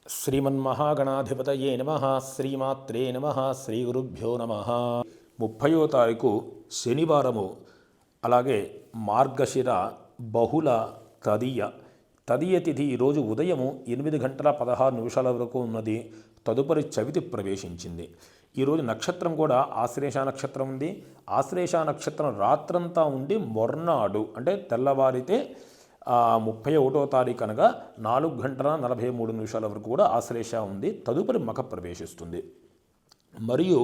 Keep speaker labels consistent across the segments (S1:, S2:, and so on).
S1: శ్రీమన్మహాగణాధిపతయే నమః. శ్రీమాత్రే నమః. శ్రీ గురుభ్యో నమః. 30వ తారీఖు శనివారము, అలాగే మార్గశిర బహుళ తదియ తిథి ఈరోజు ఉదయము 8:16 వరకు ఉన్నది. తదుపరి చవితి ప్రవేశించింది. ఈరోజు నక్షత్రం కూడా ఆశ్లేష నక్షత్రం ఉంది. ఆశ్లేష నక్షత్రం రాత్రంతా ఉండి మొర్నాడు అంటే తెల్లవారితే 31వ తారీఖు అనగా 4:43 వరకు కూడా ఆశ్లేష ఉంది. తదుపరి మఖ ప్రవేశిస్తుంది. మరియు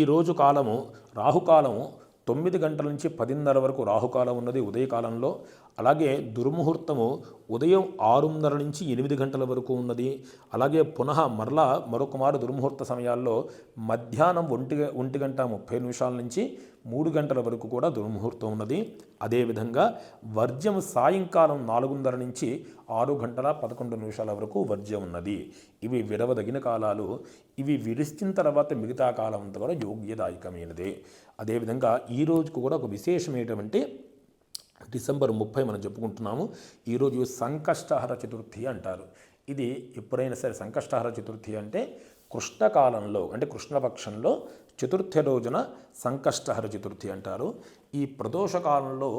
S1: ఈరోజు కాలము రాహుకాలము 9 గంటల నుంచి 10:30 వరకు రాహుకాలం ఉన్నది ఉదయకాలంలో. అలాగే దుర్ముహూర్తము ఉదయం 6:30 నుంచి 8 గంటల వరకు ఉన్నది. అలాగే పునః మరొక మారు దుర్ముహూర్త సమయాల్లో మధ్యాహ్నం 1:30 నుంచి 3 గంటల వరకు కూడా దుర్ముహూర్తం ఉన్నది. అదేవిధంగా వర్జ్యం సాయంకాలం 4:30 నుంచి 6:11 వరకు వర్జ్యం ఉన్నది. ఇవి విడవదగిన కాలాలు. ఇవి విడిచిన తర్వాత మిగతా కాలం అంతా కూడా యోగ్యదాయకమైనదే. అదేవిధంగా ఈ రోజుకు కూడా ఒక విశేషమైనటువంటి డిసెంబర్ 30 మనం చెప్పుకుంటున్నాము. ఈరోజు సంకష్టహర చతుర్థి అంటారు. ఇది ఎప్పుడైనా సరే సంకష్టహర చతుర్థి అంటే కృష్ణకాలంలో అంటే కృష్ణపక్షంలో చతుర్థి రోజున సంకష్టహర చతుర్థి అంటారు. ఈ ప్రదోష కాలంలో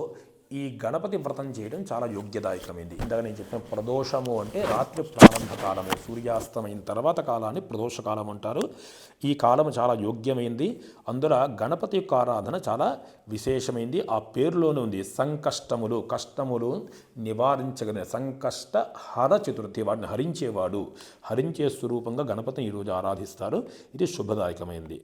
S1: ఈ గణపతి వ్రతం చేయడం చాలా యోగ్యదాయకమైంది. ఇందాక నేను చెప్పిన ప్రదోషము అంటే రాత్రి ప్రారంభ కాలము, సూర్యాస్తమైన తర్వాత కాలాన్ని ప్రదోషకాలం అంటారు. ఈ కాలము చాలా యోగ్యమైంది. అందులో గణపతి యొక్క ఆరాధన చాలా విశేషమైంది. ఆ పేరులోనే ఉంది కష్టములు నివారించగలిగిన సంకష్ట హర చతుర్థి. వాడిని హరించేవాడు, హరించే స్వరూపంగా గణపతిని ఈరోజు ఆరాధిస్తారు. ఇది శుభదాయకమైంది.